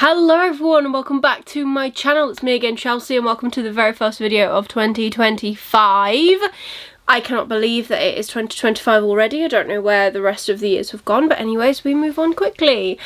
Hello everyone and welcome back to my channel. It's me again, Chelsea, and welcome to the very first video of 2025. I cannot believe that it is 2025 already. I don't know where the rest of the years have gone, but anyways, we move on quickly.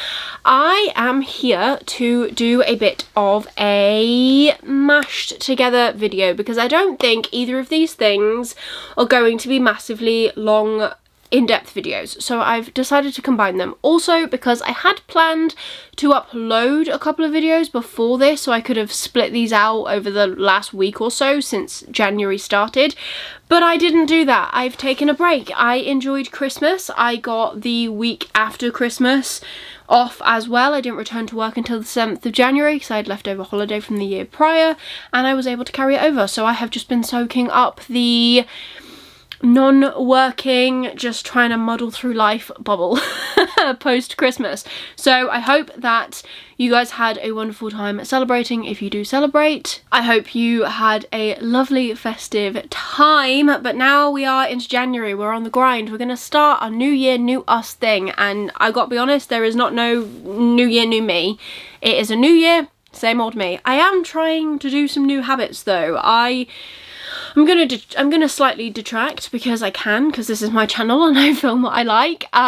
I am here to do a bit of a mashed together video because I don't think either of these things are going to be massively long in-depth videos, so I've decided to combine them. Also because I had planned to upload a couple of videos before this, so I could have split these out over the last week or so since January started, but I didn't do that. I've taken a break. I enjoyed Christmas. I got the week after Christmas off as well. I didn't return to work until the 7th of January because I had leftover holiday from the year prior and I was able to carry it over, so I have just been soaking up the non-working, just trying to muddle through life bubble post-Christmas. So I hope that you guys had a wonderful time celebrating if you do celebrate. I hope you had a lovely festive time, but now we are into January, we're on the grind. We're gonna start our new year, new us thing, and I gotta be honest, there is not no new year, new me. It is a new year, same old me. I am trying to do some new habits though. I'm gonna slightly detract because I can, because this is my channel and I film what I like, but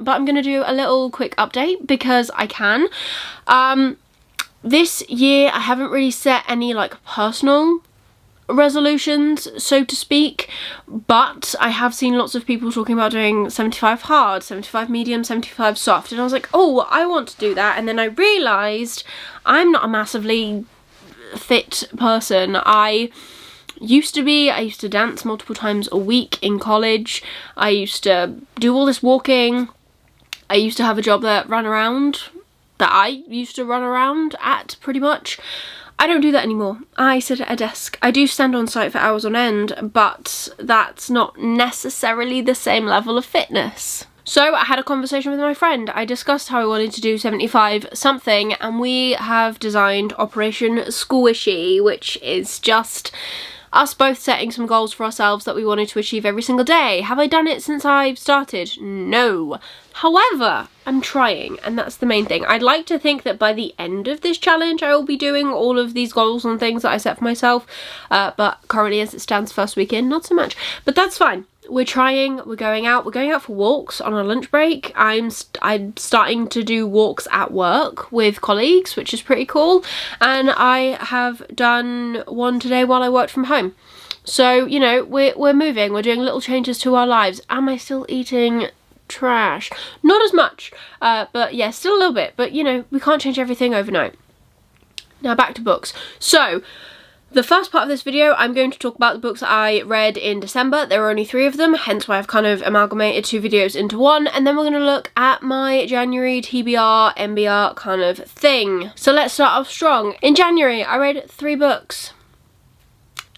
I'm gonna do a little quick update because I can. This year I haven't really set any like personal resolutions, so to speak, but I have seen lots of people talking about doing 75 hard, 75 medium, 75 soft, and I was like, oh, I want to do that. And then I realised I'm not a massively fit person. I used to dance multiple times a week in college. I used to do all this walking. I used to have a job that I used to run around at pretty much. I don't do that anymore. I sit at a desk. I do stand on site for hours on end, but that's not necessarily the same level of fitness. So I had a conversation with my friend. I discussed how I wanted to do 75 something, and we have designed Operation Squishy, which is just us both setting some goals for ourselves that we wanted to achieve every single day. Have I done it since I've started? No. However, I'm trying, and that's the main thing. I'd like to think that by the end of this challenge I will be doing all of these goals and things that I set for myself, but currently as it stands first weekend, not so much. But that's fine. We're trying, we're going out for walks on our lunch break. I'm starting to do walks at work with colleagues, which is pretty cool, and I have done one today while I worked from home. So, you know, we're moving, we're doing little changes to our lives. Am I still eating trash? Not as much, but yeah, still a little bit, but you know, we can't change everything overnight. Now back to books. So the first part of this video, I'm going to talk about the books that I read in December. There were only 3 of them, hence why I've kind of amalgamated 2 videos into one, and then we're going to look at my January TBR, MBR kind of thing. So let's start off strong. In January, I read 3 books.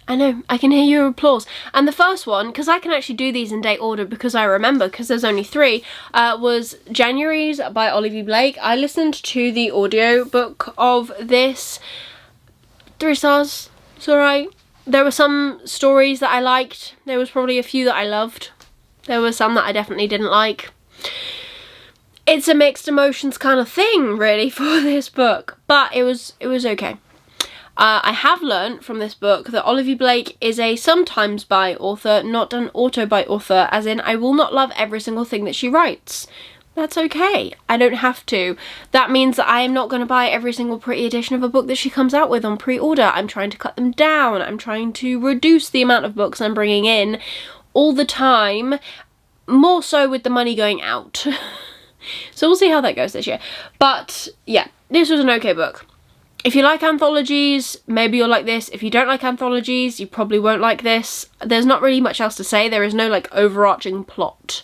I know, I can hear your applause. And the first one, because I can actually do these in date order because I remember, because there's only 3, was January's by Olivia Blake. I listened to the audio book of this. 3 stars. It's alright. There were some stories that I liked. There was probably a few that I loved. There were some that I definitely didn't like. It's a mixed emotions kind of thing, really, for this book. But it was okay. I have learnt from this book that Olivia Blake is a sometimes by author, not an auto by author, as in I will not love every single thing that she writes. That's okay. I don't have to. That means that I am not going to buy every single pretty edition of a book that she comes out with on pre-order. I'm trying to cut them down. I'm trying to reduce the amount of books I'm bringing in all the time, more so with the money going out. So we'll see how that goes this year. But yeah, this was an okay book. If you like anthologies, maybe you'll like this. If you don't like anthologies, you probably won't like this. There's not really much else to say. There is no like overarching plot,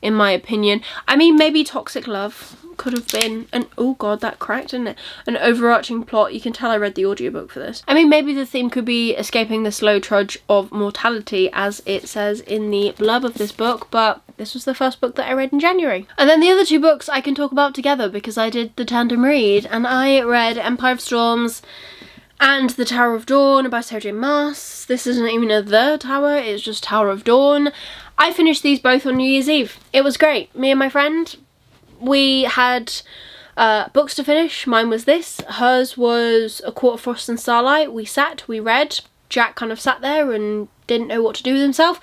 in my opinion. I mean, maybe Toxic Love could have been an, oh god, that cracked, didn't it? An overarching plot. You can tell I read the audiobook for this. I mean, maybe the theme could be escaping the slow trudge of mortality, as it says in the blurb of this book, but this was the first book that I read in January. And then the other 2 books I can talk about together because I did the tandem read, and I read Empire of Storms and The Tower of Dawn by Sarah J Maas. This isn't even a The Tower, it's just Tower of Dawn. I finished these both on New Year's Eve. It was great. Me and my friend, we had Books to finish, mine was this. Hers was A Court of Frost and Starlight. We sat, we read. Jack kind of sat there and didn't know what to do with himself.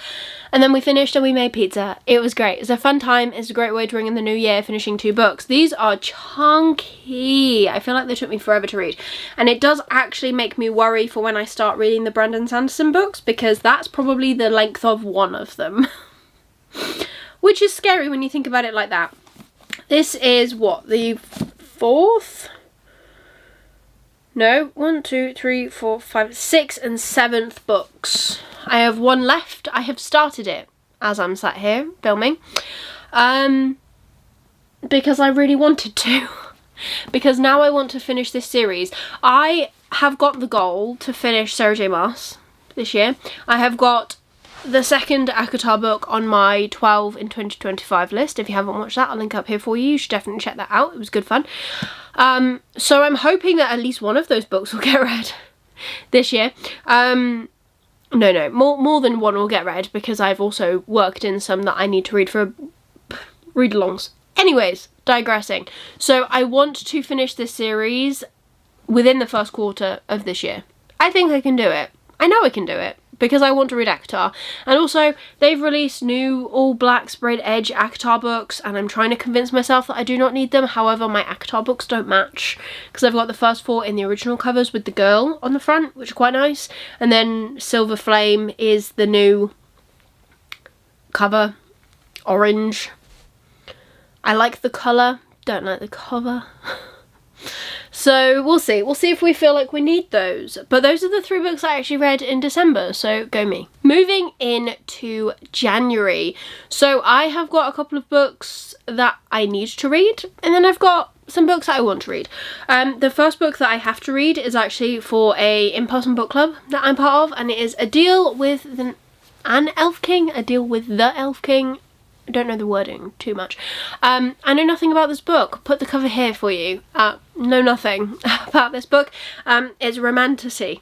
And then we finished and we made pizza. It was great. It's a fun time. It's a great way to ring in the new year, finishing 2 books. These are chunky. I feel like they took me forever to read. And it does actually make me worry for when I start reading the Brandon Sanderson books, because that's probably the length of one of them. Which is scary when you think about it like that. This is what, the 4th? No, 1, 2, 3, 4, 5, 6th and 7th books. I have 1 left. I have started it as I'm sat here filming. Because I really wanted to. Because now I want to finish this series. I have got the goal to finish Sarah J Maas this year. I have got the 2nd ACOTAR book on my 12 in 2025 list. If you haven't watched that, I'll link up here for you. You should definitely check that out. It was good fun. So I'm hoping that at least one of those books will get read this year. No, more than one will get read, because I've also worked in some that I need to read for read-alongs. Anyways, digressing. So I want to finish this series within the 1st quarter of this year. I think I can do it. I know I can do it, because I want to read ACOTAR. And also, they've released new all-black sprayed edge ACOTAR books, and I'm trying to convince myself that I do not need them. However, my ACOTAR books don't match, because I've got the first 4 in the original covers with the girl on the front, which are quite nice. And then Silver Flame is the new cover, orange. I like the colour, don't like the cover. So we'll see. We'll see if we feel like we need those. But those are the 3 books I actually read in December, so go me. Moving into January. So I have got a couple of books that I need to read, and then I've got some books that I want to read. The first book that I have to read is actually for a in-person book club that I'm part of, and it is A Deal with an Elf King, A Deal with the Elf King. I don't know the wording too much. I know nothing about this book. Put the cover here for you. Know nothing about this book. It's romantasy.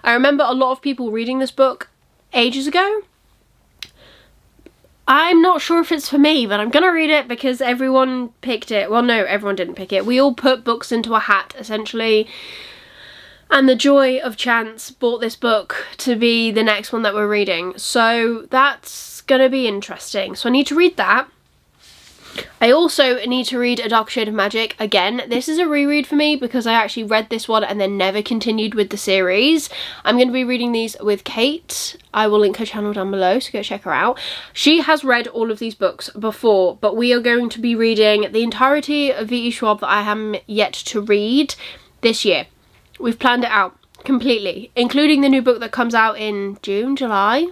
I remember a lot of people reading this book ages ago. I'm not sure if it's for me, but I'm gonna read it because everyone picked it. Well, no, everyone didn't pick it. We all put books into a hat, essentially. And the joy of chance brought this book to be the next one that we're reading. So that's gonna be interesting. So I need to read that. I also need to read A Dark Shade of Magic again. This is a reread for me because I actually read this one and then never continued with the series. I'm going to be reading these with Kate. I will link her channel down below, so go check her out. She has read all of these books before, but we are going to be reading the entirety of V.E. Schwab that I am yet to read this year. We've planned it out completely, including the new book that comes out in June, July,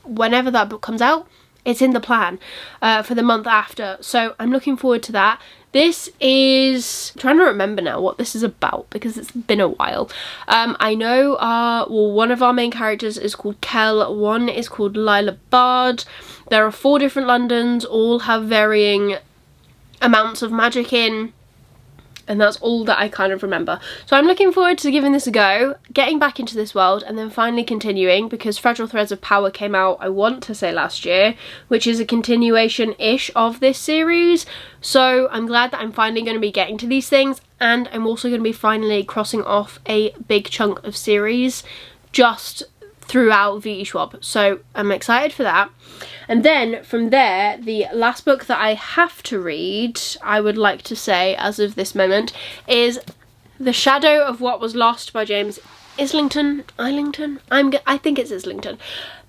whenever that book comes out. It's in the plan for the month after, so I'm looking forward to that. This is, I'm trying to remember now what this is about because it's been a while. I know one of our main characters is called Kel, one is called Lila Bard. There are 4 different Londons, all have varying amounts of magic in. And that's all that I kind of remember. So I'm looking forward to giving this a go, getting back into this world, and then finally continuing, because Fragile Threads of Power came out, I want to say last year, which is a continuation-ish of this series. So I'm glad that I'm finally going to be getting to these things, and I'm also going to be finally crossing off a big chunk of series just throughout V.E. Schwab. So I'm excited for that. And then from there, the last book that I have to read, I would like to say as of this moment, is The Shadow of What Was Lost by James Islington. I think it's Islington.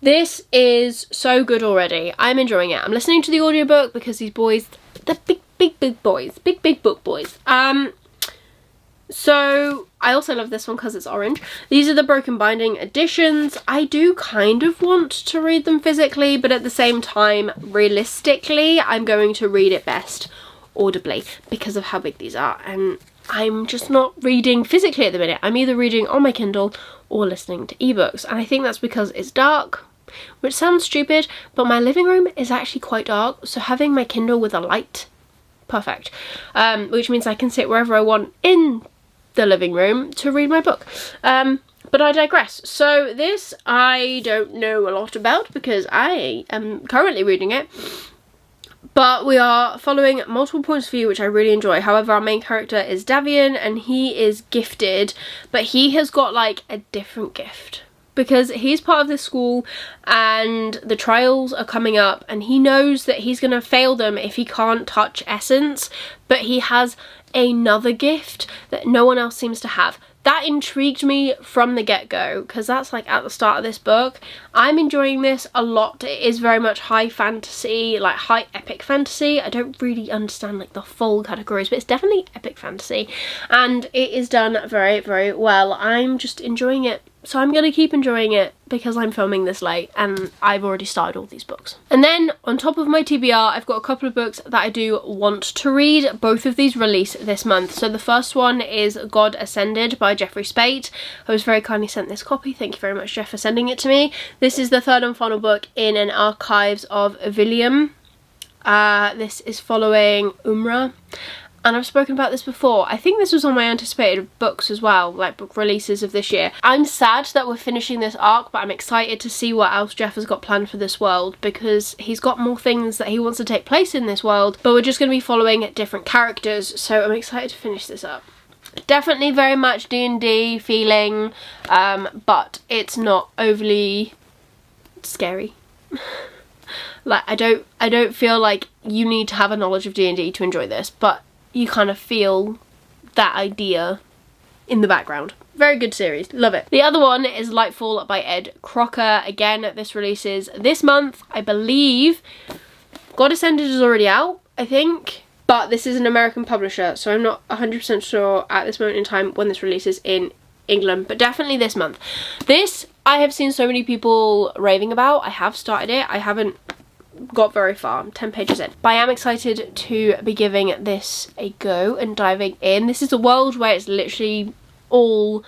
This is so good already. I'm enjoying it. I'm listening to the audiobook because these boys, they're big boys, big book boys. So I also love this one because it's orange. These are the Broken Binding editions. I do kind of want to read them physically, but at the same time, realistically, I'm going to read it best audibly because of how big these are. And I'm just not reading physically at the minute. I'm either reading on my Kindle or listening to ebooks. And I think that's because it's dark, which sounds stupid, but my living room is actually quite dark. So having my Kindle with a light, perfect. Which means I can sit wherever I want in the living room to read my book. But I digress. So this I don't know a lot about because I am currently reading it, But we are following multiple points of view, which I really enjoy. However, our main character is Davian, and he is gifted, but he has got like a different gift. Because he's part of this school and the trials are coming up, and he knows that he's going to fail them if he can't touch essence, but he has another gift that no one else seems to have. That intrigued me from the get-go, because that's like at the start of this book. I'm enjoying this a lot. It is very much high fantasy, like high epic fantasy. I don't really understand like the full categories, but it's definitely epic fantasy, and it is done very, very well. I'm just enjoying it. So I'm going to keep enjoying it because I'm filming this late and I've already started all these books. And then on top of my TBR, I've got a couple of books that I do want to read. Both of these release this month. So the first one is God Ascended by Jeffrey Speight. I was very kindly sent this copy. Thank you very much, Jeff, for sending it to me. This is the third and final book in an Archives of Ivilium. This is following Umra. And I've spoken about this before. I think this was on my anticipated books as well, like book releases of this year. I'm sad that we're finishing this arc, but I'm excited to see what else Jeff has got planned for this world, because he's got more things that he wants to take place in this world, but we're just going to be following different characters, so I'm excited to finish this up. Definitely very much D&D feeling, but it's not overly scary. Like, I don't feel like you need to have a knowledge of D&D to enjoy this, but you kind of feel that idea in the background. Very good series, love it. The other one is Lightfall by Ed Crocker. Again, this releases this month, I believe. God Ascended is already out, I think, but this is an American publisher, so I'm not 100% sure at this moment in time when this releases in England, but definitely this month. This, I have seen so many people raving about. I have started it, I haven't got very far. I'm 10 pages in, but I am excited to be giving this a go and diving in. This is a world where it's literally all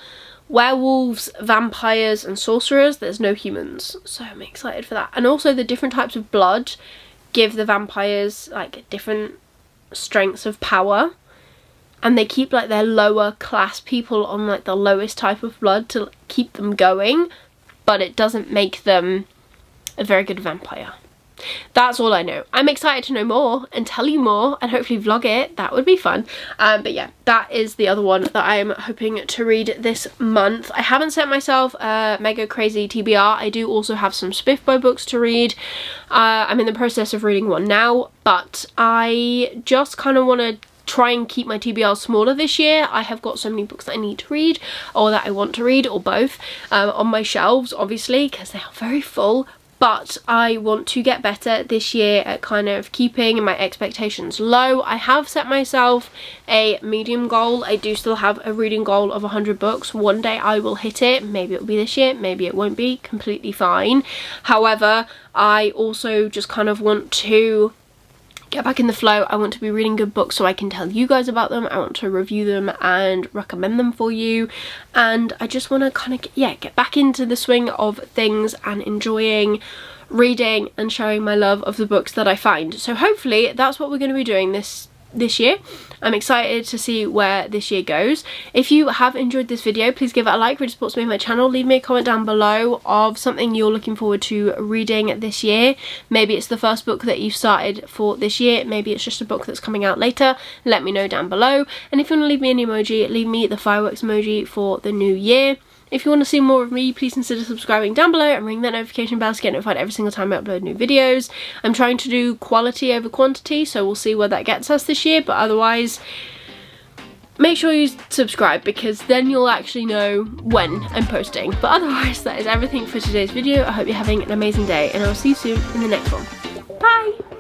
werewolves, vampires and sorcerers. There's no humans, so I'm excited for that. And also the different types of blood give the vampires like different strengths of power, and they keep like their lower class people on like the lowest type of blood to keep them going, but it doesn't make them a very good vampire. That's all I know. I'm excited to know more and tell you more and hopefully vlog it. That would be fun. But yeah, that is the other one that I'm hoping to read this month. I haven't set myself a mega crazy TBR. I do also have some Spiffbo books to read. I'm in the process of reading one now, but I just kind of want to try and keep my TBR smaller this year. I have got so many books that I need to read, or that I want to read, or both, on my shelves, obviously, because they are very full. But I want to get better this year at kind of keeping my expectations low. I have set myself a medium goal. I do still have a reading goal of 100 books. One day I will hit it. Maybe it'll be this year, maybe it won't be. Completely fine. However, I also just kind of want to get back in the flow. I want to be reading good books so I can tell you guys about them. I want to review them and recommend them for you, and I just want to kind of get back into the swing of things and enjoying reading and sharing my love of the books that I find. So hopefully that's what we're going to be doing this year. I'm excited to see where this year goes. If you have enjoyed this video, please give it a like. It supports me and my channel. Leave me a comment down below of something you're looking forward to reading this year. Maybe it's the first book that you've started for this year. Maybe it's just a book that's coming out later. Let me know down below. And if you want to leave me an emoji, leave me the fireworks emoji for the new year. If you want to see more of me, please consider subscribing down below and ring that notification bell to get notified every single time I upload new videos. I'm trying to do quality over quantity, so we'll see where that gets us this year, but otherwise make sure you subscribe, because then you'll actually know when I'm posting. But otherwise, that is everything for today's video. I hope you're having an amazing day, and I'll see you soon in the next one. Bye!